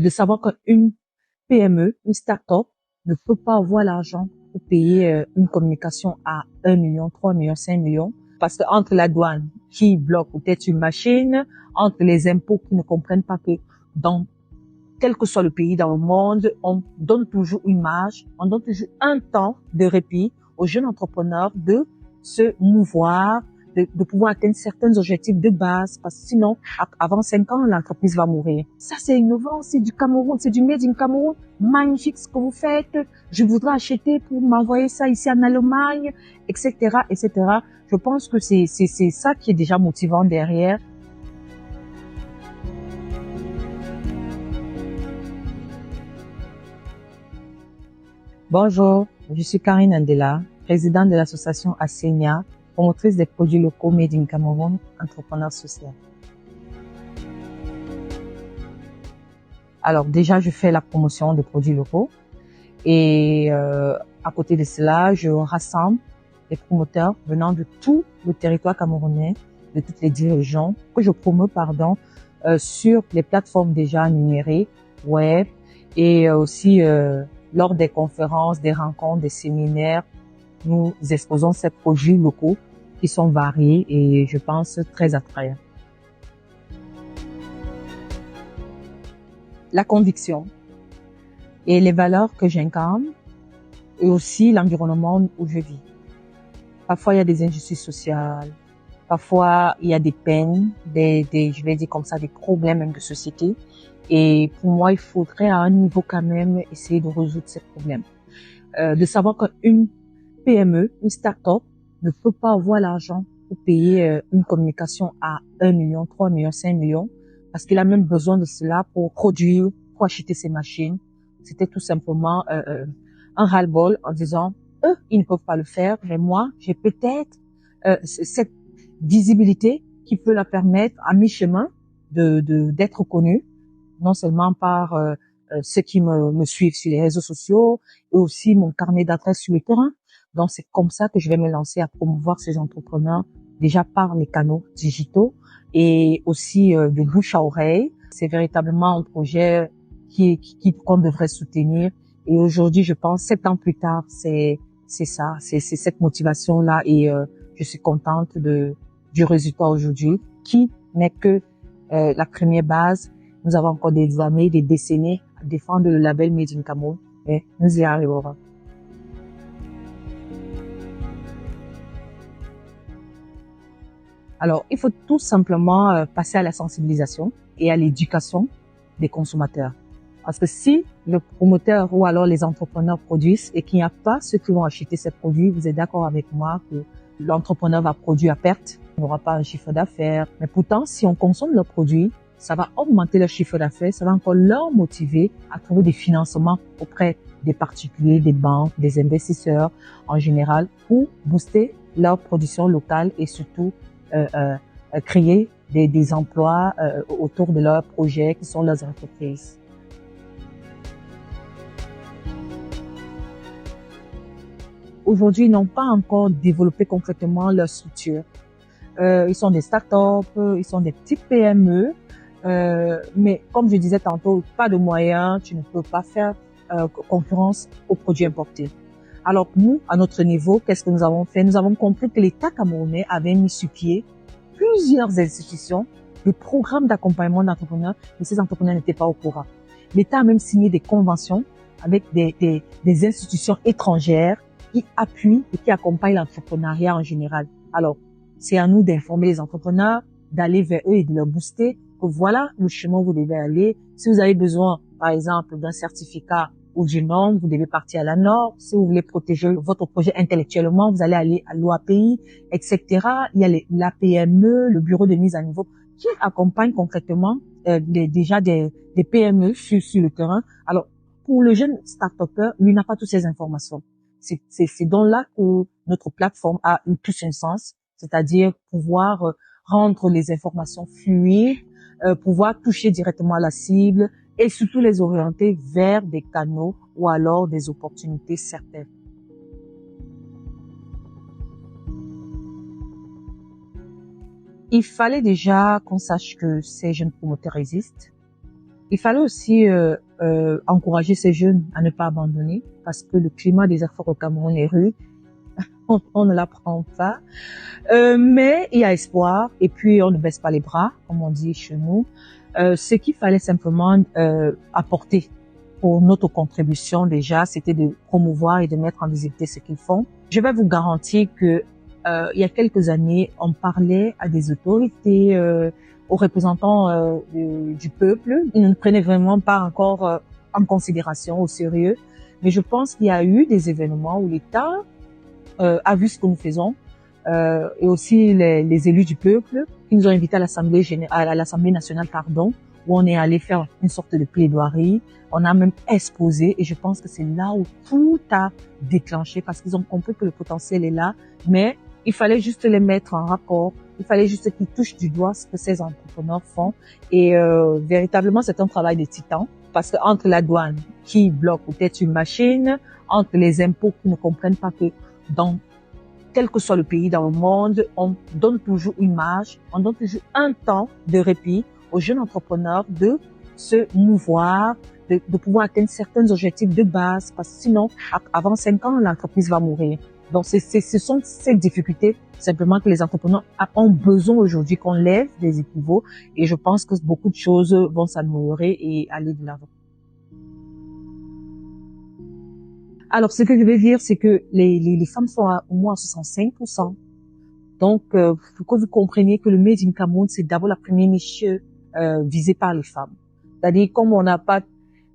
De savoir qu'une PME, une start-up, ne peut pas avoir l'argent pour payer une communication à 1 million, 3 millions, 5 millions. Parce que entre la douane qui bloque peut-être une machine, entre les impôts qui ne comprennent pas que dans quel que soit le pays dans le monde, on donne toujours une marge, on donne toujours un temps de répit aux jeunes entrepreneurs de se mouvoir, de pouvoir atteindre certains objectifs de base, parce que sinon, avant 5 ans, l'entreprise va mourir. Ça, c'est innovant, c'est du Cameroun, c'est du Made in Cameroun. Magnifique ce que vous faites. Je voudrais acheter pour m'envoyer ça ici en Allemagne, etc., etc. Je pense que c'est ça qui est déjà motivant derrière. Bonjour, je suis Karine Andela, présidente de l'association Asenia, promotrice des produits locaux Made in Cameroun, entrepreneur social. Alors déjà, je fais la promotion des produits locaux et à côté de cela, je rassemble les promoteurs venant de tout le territoire camerounais, de toutes les 10 régions, que je promeus, sur les plateformes déjà numériques, web et aussi lors des conférences, des rencontres, des séminaires, nous exposons ces produits locaux qui sont variés et je pense très attrayants. La conviction et les valeurs que j'incarne et aussi l'environnement où je vis. Parfois, il y a des injustices sociales. Parfois, il y a des peines, je vais dire comme ça, des problèmes même de société. Et pour moi, il faudrait à un niveau quand même essayer de résoudre ces problèmes. De savoir qu'une PME, une start-up, ne peut pas avoir l'argent pour payer une communication à 1 million, 3 millions, 5 millions, parce qu'il a même besoin de cela pour produire, pour acheter ses machines. C'était tout simplement un ras-le-bol en disant, eux, ils ne peuvent pas le faire, mais moi, j'ai peut-être cette visibilité qui peut la permettre à mi-chemin d'être connue, non seulement par ceux qui me suivent sur les réseaux sociaux, et aussi mon carnet d'adresses sur le terrain. Donc, c'est comme ça que je vais me lancer à promouvoir ces entrepreneurs, déjà par les canaux digitaux et aussi de bouche à oreille. C'est véritablement un projet qu'on devrait soutenir. Et aujourd'hui, je pense, 7 ans plus tard, c'est ça, c'est cette motivation-là et je suis contente du résultat aujourd'hui, qui n'est que la première base. Nous avons encore des années, des décennies à défendre le label Made in Cameroun, mais nous y arriverons. Alors, il faut tout simplement passer à la sensibilisation et à l'éducation des consommateurs. Parce que si le promoteur ou alors les entrepreneurs produisent et qu'il n'y a pas ceux qui vont acheter ces produits, vous êtes d'accord avec moi que l'entrepreneur va produire à perte, il n'aura pas un chiffre d'affaires. Mais pourtant, si on consomme leurs produits, ça va augmenter leur chiffre d'affaires, ça va encore leur motiver à trouver des financements auprès des particuliers, des banques, des investisseurs en général pour booster leur production locale et surtout créer des emplois autour de leurs projets qui sont leurs entreprises. Aujourd'hui, ils n'ont pas encore développé concrètement leur structure. Ils sont des start-up, ils sont des petites PME, mais comme je disais tantôt, pas de moyens, tu ne peux pas faire concurrence aux produits importés. Alors nous, à notre niveau, qu'est-ce que nous avons fait? Nous avons compris que l'État camerounais avait mis sur pied plusieurs institutions, des programmes d'accompagnement d'entrepreneurs, mais ces entrepreneurs n'étaient pas au courant. L'État a même signé des conventions avec des institutions étrangères qui appuient et qui accompagnent l'entrepreneuriat en général. Alors, c'est à nous d'informer les entrepreneurs, d'aller vers eux et de leur booster que voilà le chemin où vous devez aller. Si vous avez besoin, par exemple, d'un certificat ou d'une norme, vous devez partir à la norme. Si vous voulez protéger votre projet intellectuellement, vous allez aller à l'OAPI, etc. Il y a l'APME, le bureau de mise à niveau, qui accompagne concrètement déjà des PME sur le terrain. Alors, pour le jeune start-upper, lui n'a pas toutes ces informations. C'est donc là que notre plateforme a eu plus un sens, c'est-à-dire pouvoir rendre les informations fluides, pouvoir toucher directement à la cible et surtout les orienter vers des canaux ou alors des opportunités certaines. Il fallait déjà qu'on sache que ces jeunes promoteurs existent, Il fallait aussi encourager ces jeunes à ne pas abandonner parce que le climat des affaires au Cameroun est rude. On ne l'apprend pas. Mais il y a espoir et puis on ne baisse pas les bras, comme on dit chez nous. Ce qu'il fallait simplement apporter pour notre contribution déjà, c'était de promouvoir et de mettre en visibilité ce qu'ils font. Je vais vous garantir que il y a quelques années, on parlait à des autorités, aux représentants du peuple. Ils ne prenaient vraiment pas encore en considération, au sérieux. Mais je pense qu'il y a eu des événements où l'État a vu ce que nous faisons, et aussi les élus du peuple qui nous ont invités à l'Assemblée nationale, où on est allé faire une sorte de plaidoirie. On a même exposé et je pense que c'est là où tout a déclenché parce qu'ils ont compris que le potentiel est là, mais il fallait juste les mettre en rapport. Il fallait juste qu'ils touchent du doigt ce que ces entrepreneurs font et véritablement c'est un travail de titan parce que entre la douane qui bloque peut-être une machine, entre les impôts qui ne comprennent pas que dans quel que soit le pays dans le monde, on donne toujours une marge, on donne toujours un temps de répit aux jeunes entrepreneurs de se mouvoir, de pouvoir atteindre certains objectifs de base, parce que sinon, avant 5 ans, l'entreprise va mourir. Donc, ce sont ces difficultés simplement que les entrepreneurs ont besoin aujourd'hui qu'on lève des équivoques et je pense que beaucoup de choses vont s'améliorer et aller de l'avant. Alors, ce que je veux dire, c'est que les femmes sont au moins à 65%. Donc, faut que vous compreniez que le Made in Cameroun, c'est d'abord la première niche visée par les femmes. C'est-à-dire, comme on n'a pas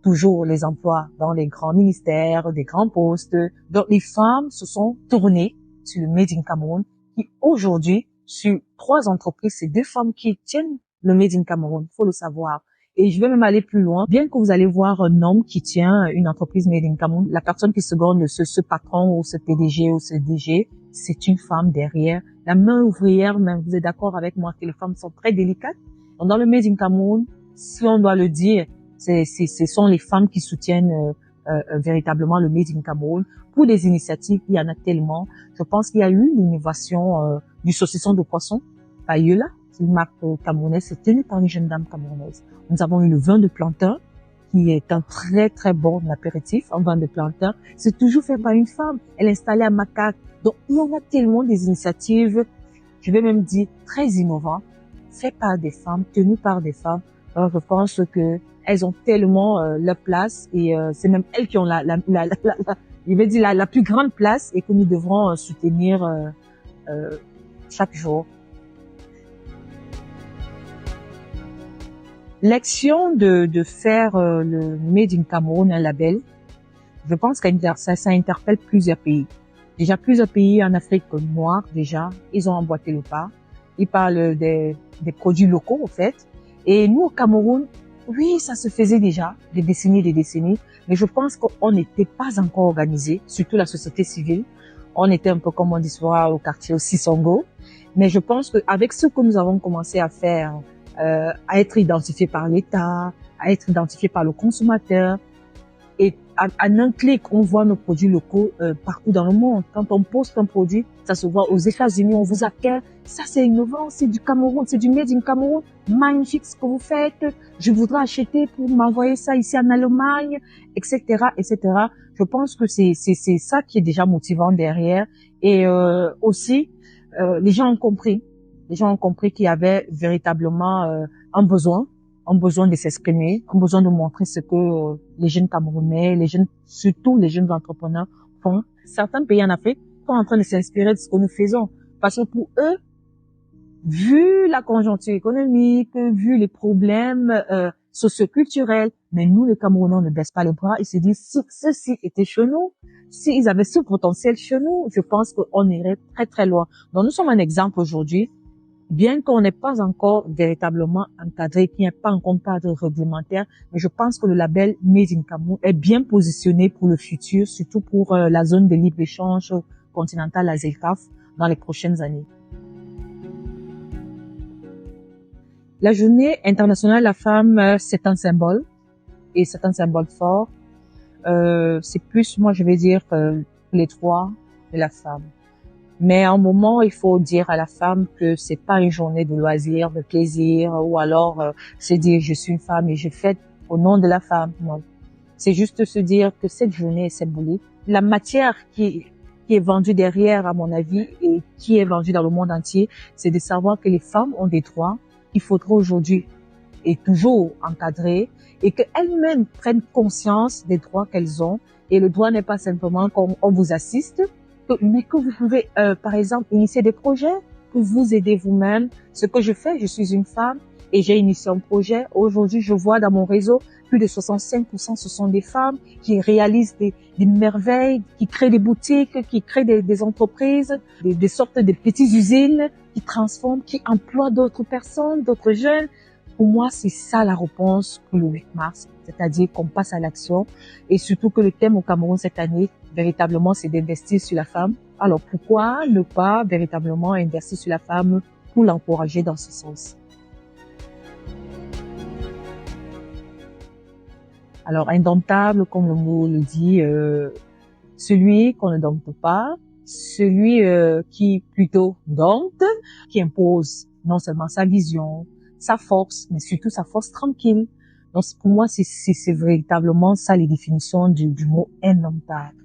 toujours les emplois dans les grands ministères, des grands postes, donc les femmes se sont tournées sur le Made in Cameroun, qui aujourd'hui, sur 3 entreprises, c'est 2 femmes qui tiennent le Made in Cameroun, faut le savoir. Et je vais même aller plus loin. Bien que vous allez voir un homme qui tient une entreprise Made in Cameroun, la personne qui seconde ce patron ou ce PDG ou ce DG, c'est une femme derrière. La main ouvrière, même, vous êtes d'accord avec moi que les femmes sont très délicates. Donc, dans le Made in Cameroun, si on doit le dire, ce sont les femmes qui soutiennent véritablement le Made in Cameroun. Pour des initiatives, il y en a tellement. Je pense qu'il y a eu l'innovation du saucisson de poisson, Payola, c'est une marque camerounaise, c'est tenu par une jeune dame camerounaise. Nous avons eu le vin de plantain, qui est un très très bon apéritif, un vin de plantain. C'est toujours fait par une femme. Elle est installée à Macaque. Donc, il y en a tellement des initiatives, je vais même dire très innovantes, faites par des femmes, tenues par des femmes. Alors, je pense que elles ont tellement leur place et c'est même elles qui ont je vais dire la plus grande place et que nous devrons soutenir chaque jour. L'action de faire le Made in Cameroun un label, je pense que ça interpelle plusieurs pays. Déjà, plusieurs pays en Afrique noire, déjà, ils ont emboîté le pas. Ils parlent des produits locaux, en fait. Et nous, au Cameroun, oui, ça se faisait déjà, des décennies, mais je pense qu'on n'était pas encore organisé, surtout la société civile. On était un peu comme on dit souvent au quartier au Sisongo. Mais je pense qu'avec ce que nous avons commencé à faire, à être identifié par l'État, à être identifié par le consommateur, et en un clic, on voit nos produits locaux partout dans le monde. Quand on poste un produit, ça se voit aux États-Unis, on vous accueille. Ça, c'est innovant, c'est du Cameroun, c'est du Made in Cameroun. Magnifique ce que vous faites. Je voudrais acheter pour m'envoyer ça ici en Allemagne, etc., etc. Je pense que c'est ça qui est déjà motivant derrière. Et aussi, les gens ont compris. Les gens ont compris qu'il y avait véritablement un besoin de s'exprimer, ont besoin de montrer ce que les jeunes Camerounais, surtout les jeunes entrepreneurs font. Certains pays en Afrique sont en train de s'inspirer de ce que nous faisons. Parce que pour eux, vu la conjoncture économique, vu les problèmes socioculturels, mais nous, les Camerounais, on ne baisse pas les bras. Ils se disent, si ceci était chez nous, s'ils avaient ce potentiel chez nous, je pense qu'on irait très, très loin. Donc, nous sommes un exemple aujourd'hui. Bien qu'on n'ait pas encore véritablement encadré, qu'il n'y ait pas encore un cadre réglementaire, mais je pense que le label Made in Cameroun est bien positionné pour le futur, surtout pour la zone de libre-échange continentale, la ZECAf, dans les prochaines années. La journée internationale de la femme, c'est un symbole, et c'est un symbole fort. C'est plus, moi je vais dire, les droits de la femme. Mais à un moment, il faut dire à la femme que c'est pas une journée de loisir, de plaisir, ou alors c'est dire je suis une femme et je fête au nom de la femme. Non. C'est juste se dire que cette journée est symbolique. La matière qui est vendue derrière, à mon avis, et qui est vendue dans le monde entier, c'est de savoir que les femmes ont des droits qu'il faudra aujourd'hui et toujours encadrer, et qu'elles-mêmes prennent conscience des droits qu'elles ont. Et le droit n'est pas simplement qu'on vous assiste, mais que vous pouvez, par exemple, initier des projets pour vous aider vous-même. Ce que je fais, je suis une femme et j'ai initié un projet. Aujourd'hui, je vois dans mon réseau, plus de 65% ce sont des femmes qui réalisent des merveilles, qui créent des boutiques, qui créent des entreprises, des sortes de petites usines, qui transforment, qui emploient d'autres personnes, d'autres jeunes. Pour moi, c'est ça la réponse pour le 8 mars, c'est-à-dire qu'on passe à l'action et surtout que le thème au Cameroun cette année, véritablement, c'est d'investir sur la femme. Alors pourquoi ne pas véritablement investir sur la femme pour l'encourager dans ce sens? Alors indomptable, comme le mot le dit, celui qu'on ne dompte pas, celui qui plutôt dompte, qui impose non seulement sa vision, sa force, mais surtout sa force tranquille. Donc pour moi, c'est véritablement ça les définitions du mot indomptable.